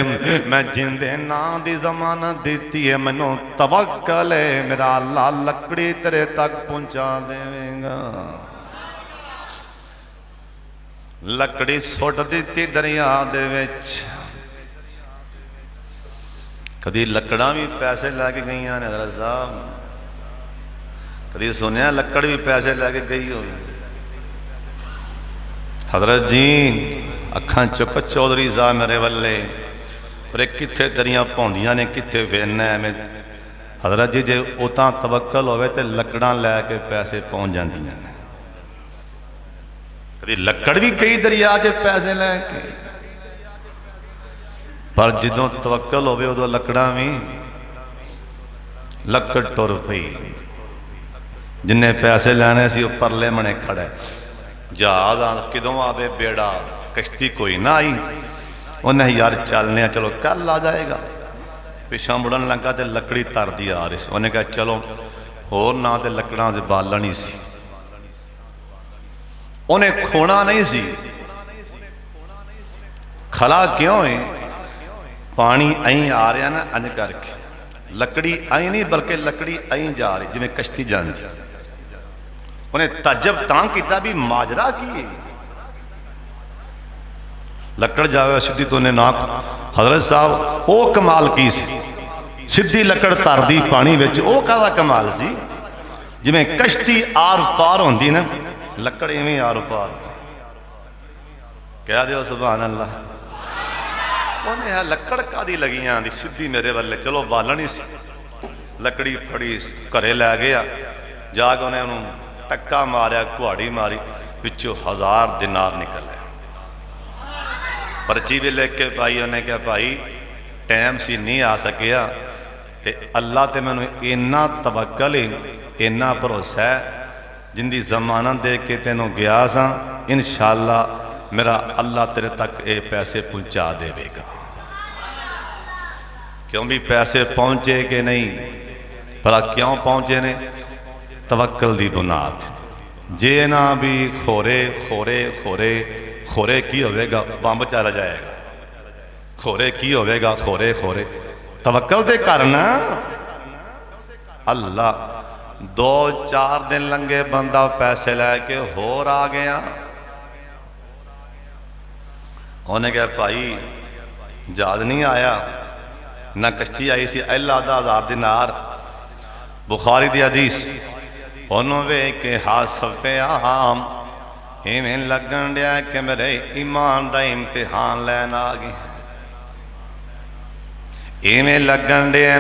मैं जिंदे नां दी जमानत दी है, मैनू तवक्कल मेरा अल्लाह लकड़ी तेरे तक पहुंचा देगा। लकड़ी सुट दी दरिया दे विच। कदी लकड़ा भी पैसे लैके गई ने हज़रत साहब, कदी सुनिया लकड़ भी पैसे लैके गई हो। हजरत जी अखां चुक चौधरी साहब मेरे वाले, पर कित्थे दरिया पौंदियां ने, कित्थे फिरना एवें। हजरत जी जे उतां तवक्कल होवे ते लकड़ां लैके पैसे पहुंच जांदियां ने। कदी लकड़ भी कई दरिया च पैसे लैके, पर जदों तवक्कल होवे उदों लकड़ां भी लकड़ टुर पई। जिन्हें पैसे लैने सी उह परले मने खड़ा, जहाज किदों आवे बेड़ा, कश्ती कोई ना आई। उन्हें यार चलने चलो कल आ जाएगा। पिछा मुड़न लगा तो लकड़ी तरदी आ रही सी। उन्हें कहा चलो होर ना तो लकड़ां से बालन ही सी। उन्हें खोना नहीं सी। खला क्यों है? पानी अं आ रहा ना अंज करके, लकड़ी अं नहीं बल्कि लकड़ी अं जा रही जिमें कश्ती जाती। उन्हें तजब तां किया भी माजरा की है। लकड़ जावे सीधी तो उन्हें ना। हजरत साहब वो कमाल की सी, सीधी लकड़ तरदी पानी विच, वो काहदा कमाल सी? जिमें कश्ती आर पार होंदी ना, लकड़ इवें आर पार। कह दो सुभान अल्लाह। उन्हें लकड़ कादी लगी आंदी सीधी मेरे वाले, चलो बालन ही सी। लकड़ी फड़ी घरे लै गया, जाके उन्हें टक्का मारिया, कुहाड़ी मारी, पिछों 1000 दिनार निकले। पर्ची भी लिख के पाई। उन्हें कहा भाई टाइम सी नहीं आ सकिया, ते अल्लाह ते मैनू इन्ना तवक्कल है, इन्ना भरोसा है, जिंदी जमानत दे के तेनों गया सा, इंशाअल्लाह मेरा अल्लाह तेरे तक ये पैसे पहुंचा देगा। क्यों भी पैसे पहुंचे कि नहीं? भला क्यों पहुंचे ने? तवक्कल दी बुनियाद। जे ना भी खोरे खोरे खोरे खोरे की होवेगा, बंब चल जाएगा। खोरे की होवेगा, खोरे खोरे तवक्कल दे करना। अल्लाह 2-4 दिन लंघे, बंदा पैसे लैके होर आ गया। उन्हें कहा भाई जहाज नहीं आया, ना कश्ती आई सी, अल्लाह दा 1000 दिनार। बुखारी दी हदीस। उन्होंने वेख के हस पिया, इवें लगन दिया कि मेरे ईमान का इम्तिहान लैन आ गए। इवें लगन दिया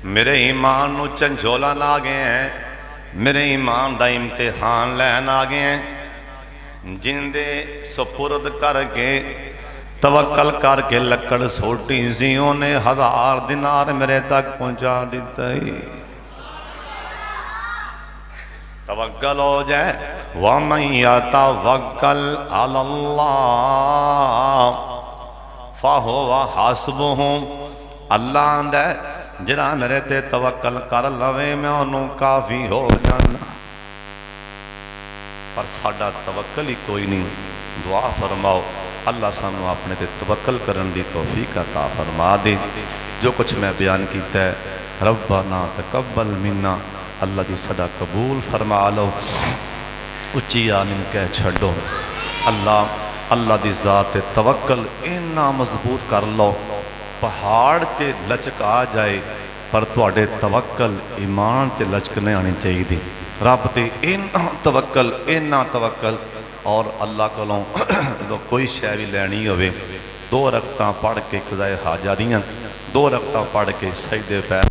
मेरे ईमान नूं झंझोला आ गए हैं, मेरे ईमान का इम्तिहान लैन आ गए हैं। जिंदे सुपुर्द करके तवक्कल करके लकड़ सोटी सी, उन्हें 1000 दिनार मेरे तक पहुंचा दिता ही। तवक्कल हो जाए। वमन यतवक्कल अलल्लाह फहुवा हस्बुहु। अल्लाह आंदा जिहड़ा मेरे ते तवक्कल कर लवे मैं उन्होंने काफ़ी हो जाना। पर साडा तवक्कल ही कोई नहीं। दुआ फरमाओ अल्लाह सानू अपने ते तवक्कल करन दी तौफीक अता फरमा दे। जो कुछ मैं बयान किया है, रब्बना तकब्बल मिन्ना, अल्लाह जी सदा कबूल फरमा लो। उच्ची आमीन कह छड्डो। अल्लाह अल्लाह दी ज़ात ते तवक्कल इन्ना मजबूत कर लो, पहाड़ च लचक आ जाए, पर तुहाडे तवक्कल ईमान च लचक नहीं आनी चाहिए। रब ते इन्ना तवक्कल और अल्लाह कोलों जो कोई शै भी लैनी होवे, 2 रकतां पढ़ के कज़ाए हाजा दियां, 2 रकतां पढ़ के सजदे पैर